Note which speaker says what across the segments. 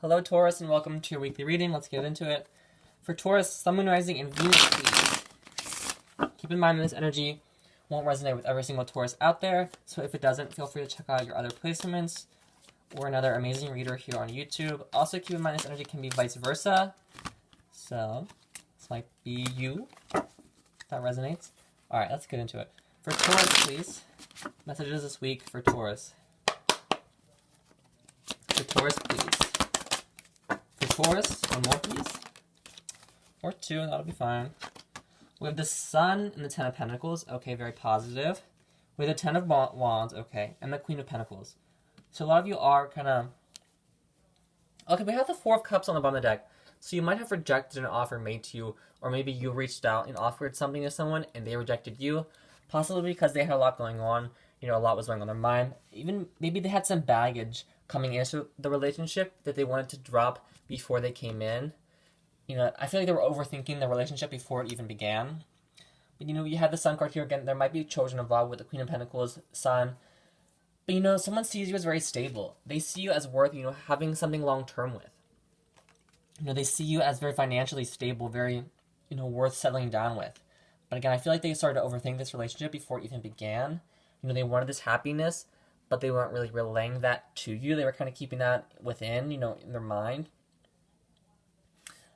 Speaker 1: Hello, Taurus, and welcome to your weekly reading. Let's get into it. For Taurus, Sun, Moon, Rising, and Venus, please. Keep in mind this energy won't resonate with every single Taurus out there, so if it doesn't, feel free to check out your other placements or another amazing reader here on YouTube. Also, keep in mind this energy can be vice versa, so this might be you. If that resonates. Alright, let's get into it. For Taurus, please. Messages this week for Taurus. For Taurus, please. For Taurus, one more, please. Or two, that'll be fine. We have the Sun and the Ten of Pentacles. Okay, very positive. We have the Ten of Wands, okay, and the Queen of Pentacles. So a lot of you are kind of... Okay, we have the Four of Cups on the bottom of the deck. So you might have rejected an offer made to you, or maybe you reached out and offered something to someone and they rejected you. Possibly because they had a lot going on. You know, a lot was going on in their mind. Even maybe they had some baggage coming into the relationship that they wanted to drop before they came in. You know, I feel like they were overthinking the relationship before it even began. But, you know, you have the Sun card here again. There might be children involved with the Queen of Pentacles, Sun. But, you know, someone sees you as very stable. They see you as worth, you know, having something long-term with. You know, they see you as very financially stable, very, you know, worth settling down with. But again, I feel like they started to overthink this relationship before it even began. You know, they wanted this happiness, but they weren't really relaying that to you. They were kind of keeping that within, you know, in their mind.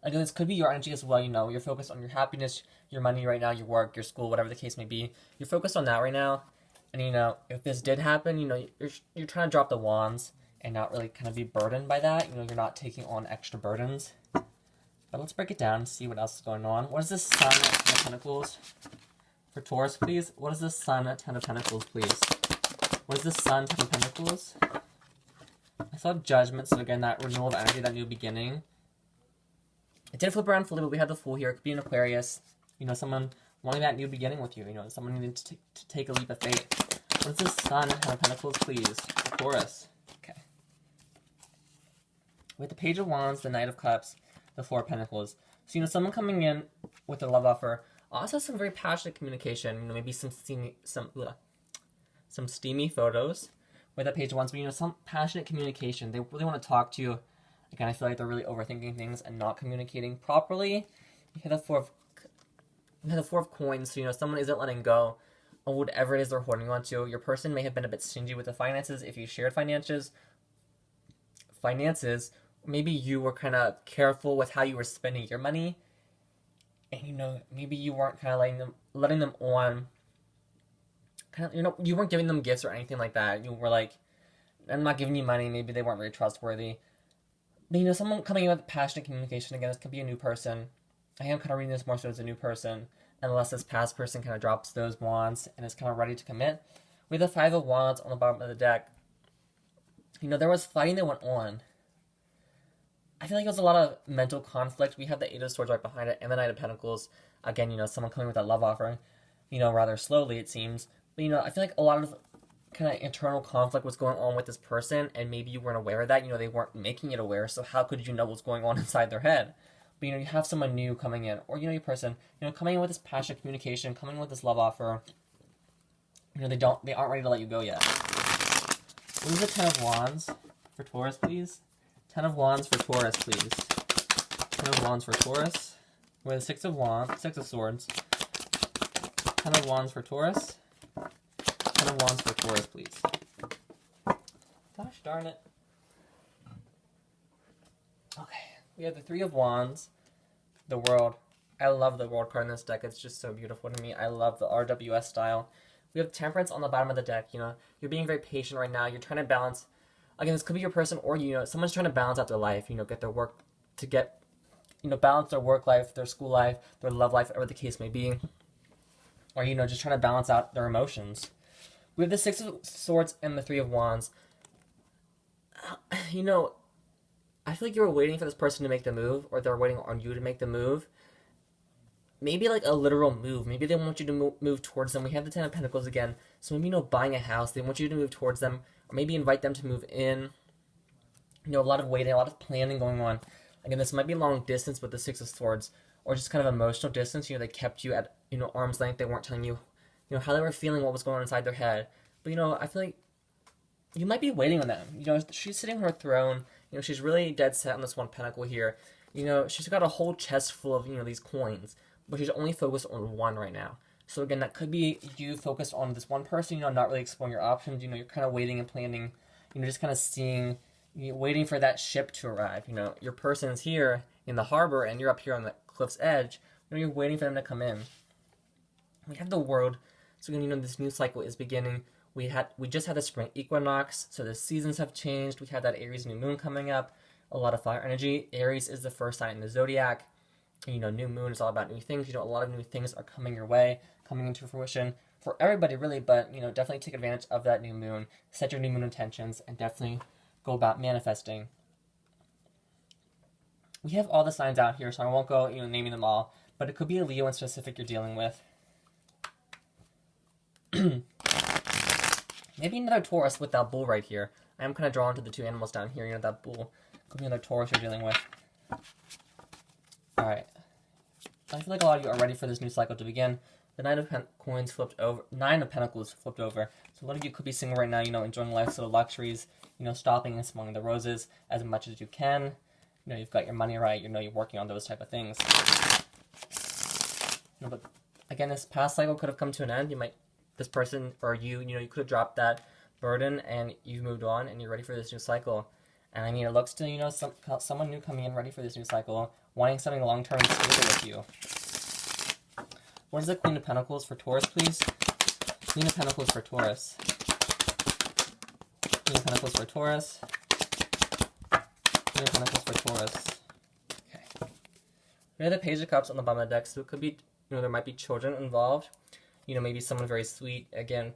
Speaker 1: Again, this could be your energy as well, you know. You're focused on your happiness, your money right now, your work, your school, whatever the case may be. You're focused on that right now. And, you know, if this did happen, you know, you're trying to drop the wands and not really kind of be burdened by that. You know, you're not taking on extra burdens. But let's break it down and see what else is going on. What is this Sun at Ten of Pentacles? For Taurus, please. What is this Sun at Ten of Pentacles, please? What is this Sun, Ten of Pentacles? I still have Judgment, so again, that renewal of energy, that new beginning. It did flip around fully, but we had the Fool here. It could be an Aquarius. You know, someone wanting that new beginning with you. You know, someone needing to take a leap of faith. What is this Sun at Ten of Pentacles, please? For Taurus. Okay. With the Page of Wands, the Knight of Cups, the Four of Pentacles. So, you know, someone coming in with a love offer. Also some very passionate communication. You know, maybe some steamy photos with that Page of Wands. But, you know, some passionate communication. They really want to talk to you. Again, I feel like they're really overthinking things and not communicating properly. You have the Four of Coins. So, you know, someone isn't letting go of whatever it is they're holding on to. Your person may have been a bit stingy with the finances. If you shared finances, maybe you were kind of careful with how you were spending your money. And, you know, maybe you weren't kind of letting them on. Kind of, you know, you weren't giving them gifts or anything like that. You were like, I'm not giving you money. Maybe they weren't very trustworthy. But, you know, someone coming in with passionate communication, again, this could be a new person. I am kind of reading this more so as a new person. Unless this past person kind of drops those wands and is kind of ready to commit. We have the Five of Wands on the bottom of the deck. You know, there was fighting that went on. I feel like it was a lot of mental conflict. We have the Eight of Swords right behind it and the Knight of Pentacles. Again, you know, someone coming with that love offer, you know, rather slowly it seems. But, you know, I feel like a lot of kind of internal conflict was going on with this person, and maybe you weren't aware of that. You know, they weren't making it aware, so how could you know what's going on inside their head? But, you know, you have someone new coming in, or, you know, your person, you know, coming in with this passionate communication, coming in with this love offer. You know, they aren't ready to let you go yet. What is the Ten of Wands for Taurus, please? Ten of Wands for Taurus, please. Ten of Wands for Taurus. We have the Six of Swords. Ten of Wands for Taurus. Ten of Wands for Taurus, please. Gosh darn it. Okay. We have the Three of Wands. The World. I love the World card in this deck. It's just so beautiful to me. I love the RWS style. We have Temperance on the bottom of the deck. You know, you're being very patient right now. You're trying to balance. Again, this could be your person, or, you know, someone's trying to balance out their life. You know, get their work to get, you know, balance their work life, their school life, their love life, whatever the case may be. Or, you know, just trying to balance out their emotions. We have the Six of Swords and the Three of Wands. You know, I feel like you were waiting for this person to make the move, or they're waiting on you to make the move. Maybe like a literal move. Maybe they want you to move towards them. We have the Ten of Pentacles again. So maybe, you know, buying a house. They want you to move towards them, or maybe invite them to move in. You know, a lot of waiting, a lot of planning going on. Again, this might be long distance with the Six of Swords, or just kind of emotional distance. You know, they kept you at, you know, arm's length. They weren't telling you, you know, how they were feeling, what was going on inside their head. But, you know, I feel like you might be waiting on them. You know, she's sitting on her throne. You know, she's really dead set on this one pentacle here. You know, she's got a whole chest full of, you know, these coins, but she's only focused on one right now. So again, that could be you focused on this one person, you know, not really exploring your options. You know, you're kind of waiting and planning, you know, just kind of seeing, you know, waiting for that ship to arrive. You know, your person's here in the harbor and you're up here on the cliff's edge. You know, you're waiting for them to come in. We have the world. So again, you know, this new cycle is beginning. We just had the spring equinox, so the seasons have changed. We have that Aries new moon coming up, a lot of fire energy. Aries is the first sign in the zodiac. You know, new moon is all about new things. You know, a lot of new things are coming your way, coming into fruition for everybody really, but, you know, definitely take advantage of that new moon. Set your new moon intentions and definitely go about manifesting. We have all the signs out here, so I won't go, you know, naming them all, but it could be a Leo in specific you're dealing with. Maybe another Taurus with that bull right here. I am kind of drawn to the two animals down here. You know, that bull. Could be another Taurus you're dealing with. Alright. I feel like a lot of you are ready for this new cycle to begin. The Nine of Pentacles flipped over. So a lot of you could be single right now, you know, enjoying life's little luxuries, you know, stopping and smelling the roses as much as you can. You know, you've got your money right, you know, you're working on those type of things. You know, but again, this past cycle could have come to an end. This person or you know, you could have dropped that burden and you've moved on and you're ready for this new cycle. And I mean, it looks to, you know, someone new coming in ready for this new cycle, wanting something long-term and stable with you. What is the Queen of Pentacles for Taurus, please? Queen of Pentacles for Taurus. Queen of Pentacles for Taurus. Queen of Pentacles for Taurus. Okay. We have the Page of Cups on the bottom of the deck, so it could be, you know, there might be children involved. You know, maybe someone very sweet. Again,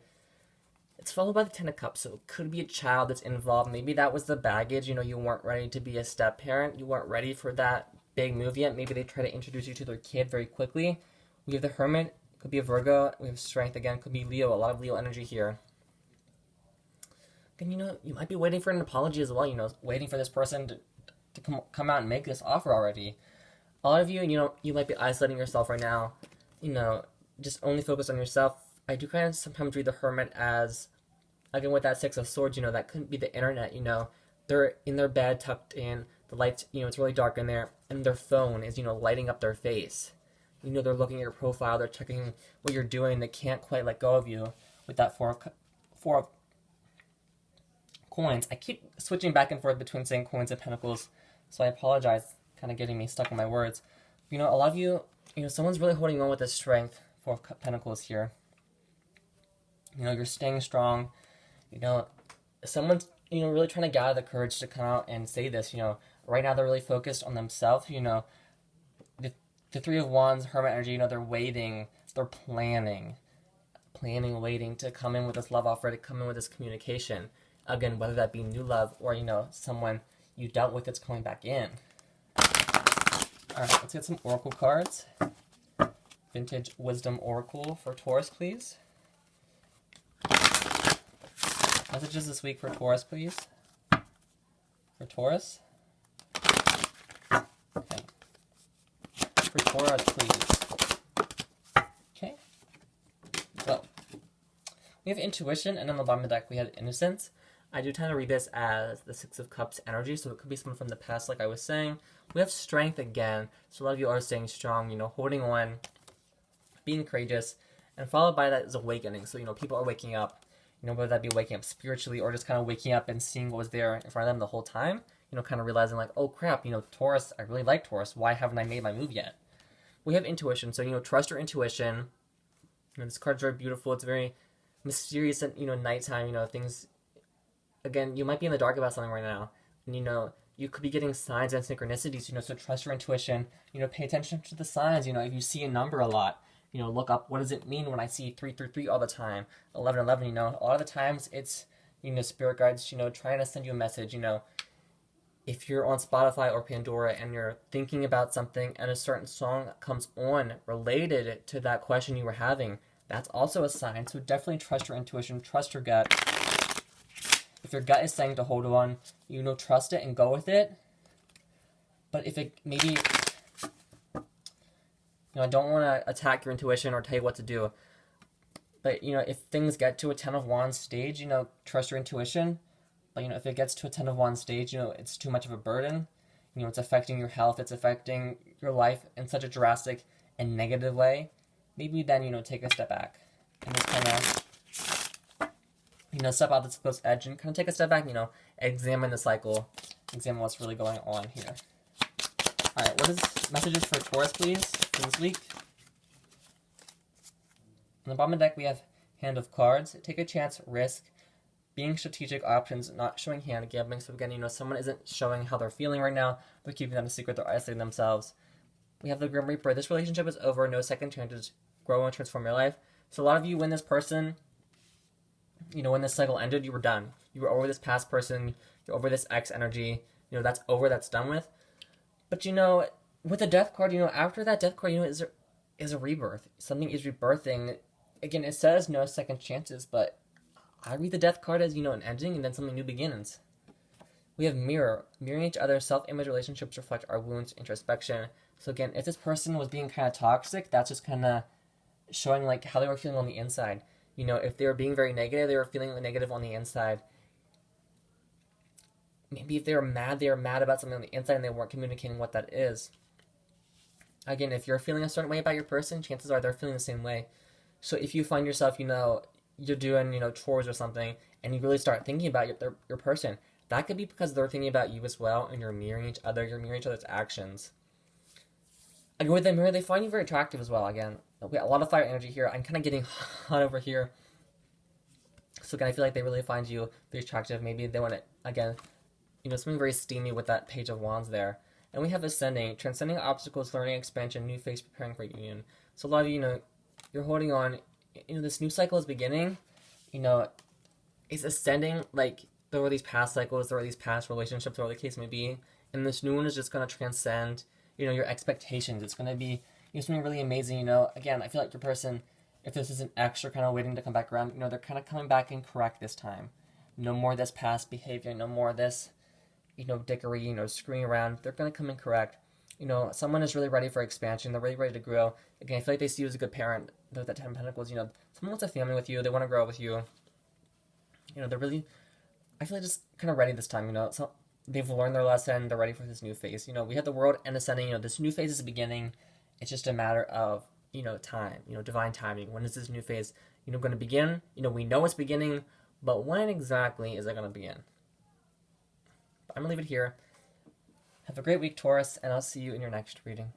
Speaker 1: it's followed by the Ten of Cups, so it could be a child that's involved. Maybe that was the baggage. You know, you weren't ready to be a step-parent. You weren't ready for that big move yet. Maybe they try to introduce you to their kid very quickly. We have the Hermit. Could be a Virgo. We have Strength again. Could be Leo. A lot of Leo energy here. And, you know, you might be waiting for an apology as well. You know, waiting for this person to come out and make this offer already. A lot of you, you know, you might be isolating yourself right now. You know, just only focus on yourself. I do kind of sometimes read the Hermit as, again, with that Six of Swords, you know, that couldn't be the internet, you know. They're in their bed, tucked in, the lights, you know, it's really dark in there, and their phone is, you know, lighting up their face. You know, they're looking at your profile, they're checking what you're doing, they can't quite let go of you with that four of coins. I keep switching back and forth between saying coins and pentacles, so I apologize, kind of getting me stuck on my words. You know, a lot of you, you know, someone's really holding on with this Strength. Four of Pentacles here. You know, you're staying strong. You know, someone's, you know, really trying to gather the courage to come out and say this. You know, right now they're really focused on themselves. You know, the Three of Wands, Hermit energy, you know, they're waiting. They're planning, waiting to come in with this love offer, to come in with this communication. Again, whether that be new love or, you know, someone you dealt with that's coming back in. Alright, let's get some Oracle cards. Vintage Wisdom Oracle for Taurus, please. Messages this week for Taurus, please. For Taurus. Okay. For Taurus, please. Okay. So, we have Intuition, and on the bottom of the deck we have Innocence. I do tend to read this as the Six of Cups energy, so it could be someone from the past, like I was saying. We have Strength again, so a lot of you are staying strong, you know, holding on, being courageous, and followed by that is awakening. So, you know, people are waking up, you know, whether that be waking up spiritually or just kind of waking up and seeing what was there in front of them the whole time, you know, kind of realizing like, oh crap, you know, Taurus, I really like Taurus, why haven't I made my move yet? We have Intuition, so, you know, trust your intuition. You know, this card's very beautiful, it's very mysterious at, you know, nighttime, you know, things, again, you might be in the dark about something right now, and, you know, you could be getting signs and synchronicities, you know, so trust your intuition, you know, pay attention to the signs, you know, if you see a number a lot, you know, look up, what does it mean when I see 333 all the time, 1111, you know, a lot of the times it's, you know, spirit guides, you know, trying to send you a message, you know, if you're on Spotify or Pandora and you're thinking about something and a certain song comes on related to that question you were having, that's also a sign, so definitely trust your intuition, trust your gut. If your gut is saying to hold on, you know, trust it and go with it, but if it maybe, you know, I don't want to attack your intuition or tell you what to do. But, you know, if things get to a Ten of Wands stage, you know, trust your intuition. But, if it gets to a 10 of Wands stage, it's too much of a burden. It's affecting your health. It's affecting your life in such a drastic and negative way. Maybe then, take a step back and just kind of, step out this close edge and kind of take a step back, examine the cycle, examine what's really going on here. All right, what is messages for Taurus, please, for this week? On the bottom of the deck, we have Hand of Cards. Take a chance, risk, being strategic, options, not showing hand, gambling. So again, someone isn't showing how they're feeling right now. They're keeping that a secret. They're isolating themselves. We have the Grim Reaper. This relationship is over. No second chances. Grow and transform your life. So a lot of you, when this person, when this cycle ended, you were done. You were over this past person. You're over this ex energy. That's over. That's done with. But with the Death card, after that Death card, is a rebirth. Something is rebirthing. Again, it says no second chances, but I read the Death card as, an ending and then something new begins. We have Mirror. Mirroring each other, self-image relationships reflect our wounds, introspection. So again, if this person was being kind of toxic, that's just kind of showing like how they were feeling on the inside. If they were being very negative, they were feeling negative on the inside. Maybe if they were mad about something on the inside and they weren't communicating what that is. Again, if you're feeling a certain way about your person, chances are they're feeling the same way. So if you find yourself, you're doing, chores or something, and you really start thinking about your person, that could be because they're thinking about you as well, and you're mirroring each other, you're mirroring each other's actions. Again, with the mirror, they find you very attractive as well. Again, we got a lot of fire energy here. I'm kind of getting hot over here. So again, I feel like they really find you very attractive. Maybe they want to, again, something very steamy with that Page of Wands there. And we have Ascending, transcending obstacles, learning, expansion, new phase, preparing for union. So a lot of you, you're holding on. This new cycle is beginning. It's ascending. Like there were these past cycles, there were these past relationships, whatever the case may be, and this new one is just gonna transcend. Your expectations. It's gonna be something really amazing. Again, I feel like your person, if this is an extra kind of waiting to come back around, they're kind of coming back and correct this time. No more of this past behavior. No more of this, dickery. Screwing around. They're gonna come and correct. Someone is really ready for expansion. They're really ready to grow. Again, I feel like they see you as a good parent. That 10 of Pentacles, someone wants a family with you. They want to grow with you. They're really, I feel like just kind of ready this time. So they've learned their lesson. They're ready for this new phase. We have the World and Ascending. This new phase is beginning. It's just a matter of, time, divine timing. When is this new phase, going to begin? We know it's beginning, but when exactly is it going to begin? But I'm going to leave it here. Have a great week, Taurus, and I'll see you in your next reading.